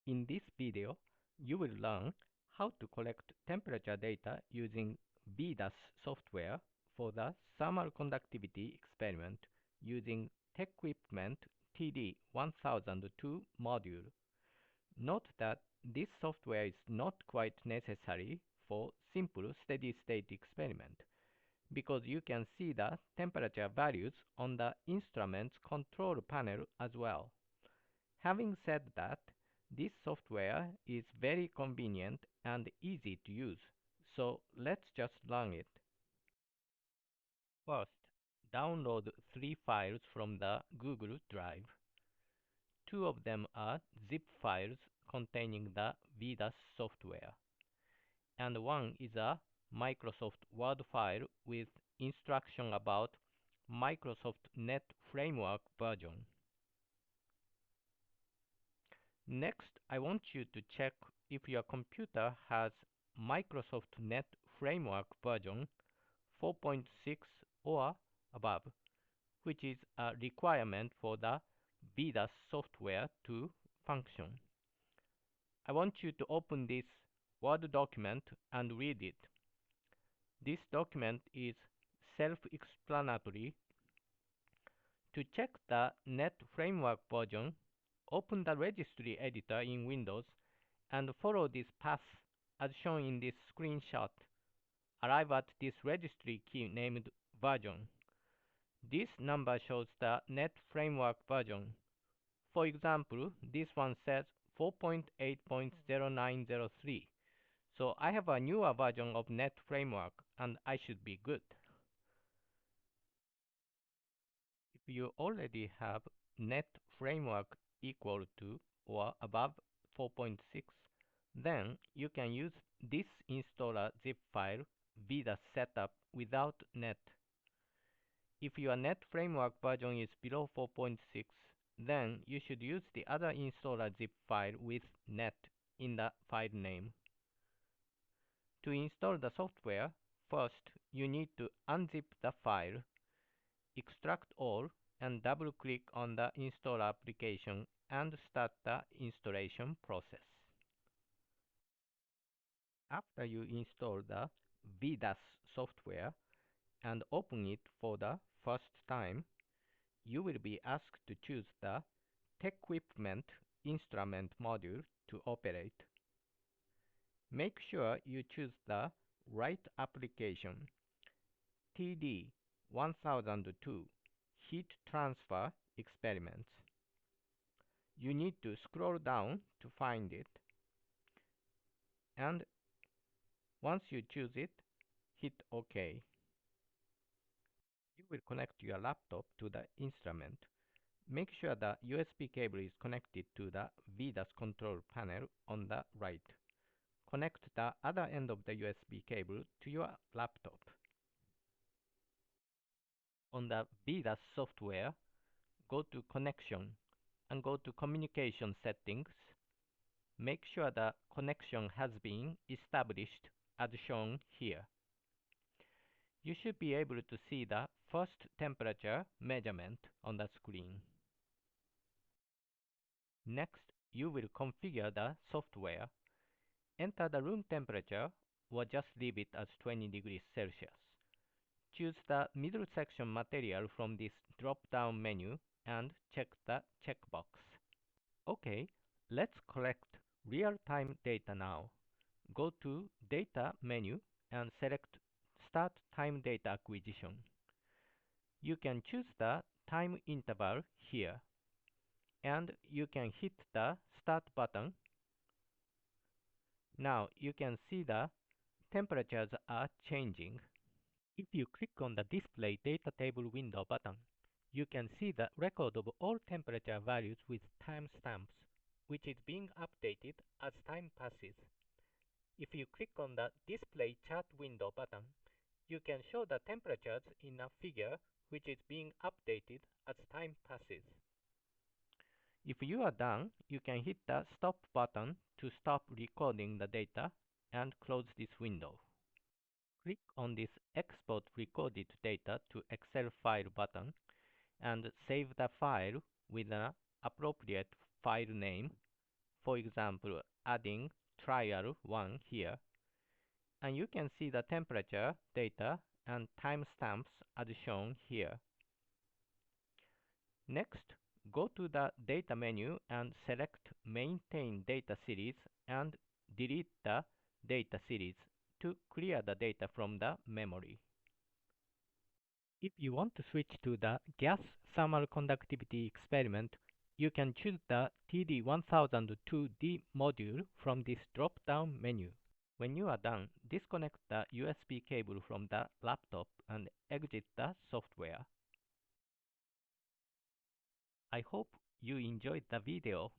In this video, you will learn how to collect temperature data using VDAS software for the thermal conductivity experiment using TecQuipment TD1002 module. Note that this software is not quite necessary for simple steady-state experiment because you can see the temperature values on the instrument's control panel as well. Having said that, this software is very convenient and easy to use, so let's just learn it. First, download 3 files from the Google Drive. 2 of them are zip files containing the VDAS software, and 1 is a Microsoft Word file with instruction about Microsoft Net Framework version. Next, I want you to check if your computer has Microsoft Net Framework version 4.6 or above, which is a requirement for the VDAS software to function. I want you to open this Word document and read it. This document is self-explanatory. To check the Net Framework version, open the registry editor in Windows and follow this path as shown in this screenshot. Arrive at this registry key named version. This number shows the Net Framework version. For example, this one says 4.8.0903. So I have a newer version of Net Framework and I should be good. If you already have Net Framework equal to or above 4.6, then you can use this installer zip file VDAS setup without Net. If your Net Framework version is below 4.6, then you should use the other installer zip file with Net in the file name. To install the software, first you need to unzip the file, extract all, and double-click on the installer application and start the installation process. After you install the VDAS software and open it for the first time, you will be asked to choose the TecQuipment instrument module to operate. Make sure you choose the right application, TD1002 Heat Transfer Experiments. You need to scroll down to find it, and once you choose it, hit OK. You will connect your laptop to the instrument. Make sure the USB cable is connected to the VDAS control panel on the right. Connect the other end of the USB cable to your laptop. On the VDAS software, go to Connection and go to Communication Settings. Make sure the connection has been established as shown here. You should be able to see the first temperature measurement on the screen. Next, you will configure the software. Enter the room temperature or just leave it as 20 degrees Celsius. Choose the middle section material from this drop-down menu and check the checkbox. OK, let's collect real-time data now. Go to Data menu and select Start Time Data Acquisition. You can choose the time interval here, and you can hit the Start button. Now you can see the temperatures are changing. If you click on the Display Data Table window button, you can see the record of all temperature values with timestamps, which is being updated as time passes. If you click on the Display Chart window button, you can show the temperatures in a figure which is being updated as time passes. If you are done, you can hit the Stop button to stop recording the data and close this window. Click on this Export Recorded Data to Excel File button and save the file with an appropriate file name. for example, adding trial 1 here, and you can see the temperature data and timestamps as shown here. Next, go to the data menu and select Maintain Data Series and delete the data series to clear the data from the memory. If you want to switch to the gas thermal conductivity experiment, you can choose the TD1002D module from this drop-down menu. When you are done, disconnect the USB cable from the laptop and exit the software. I hope you enjoyed the video.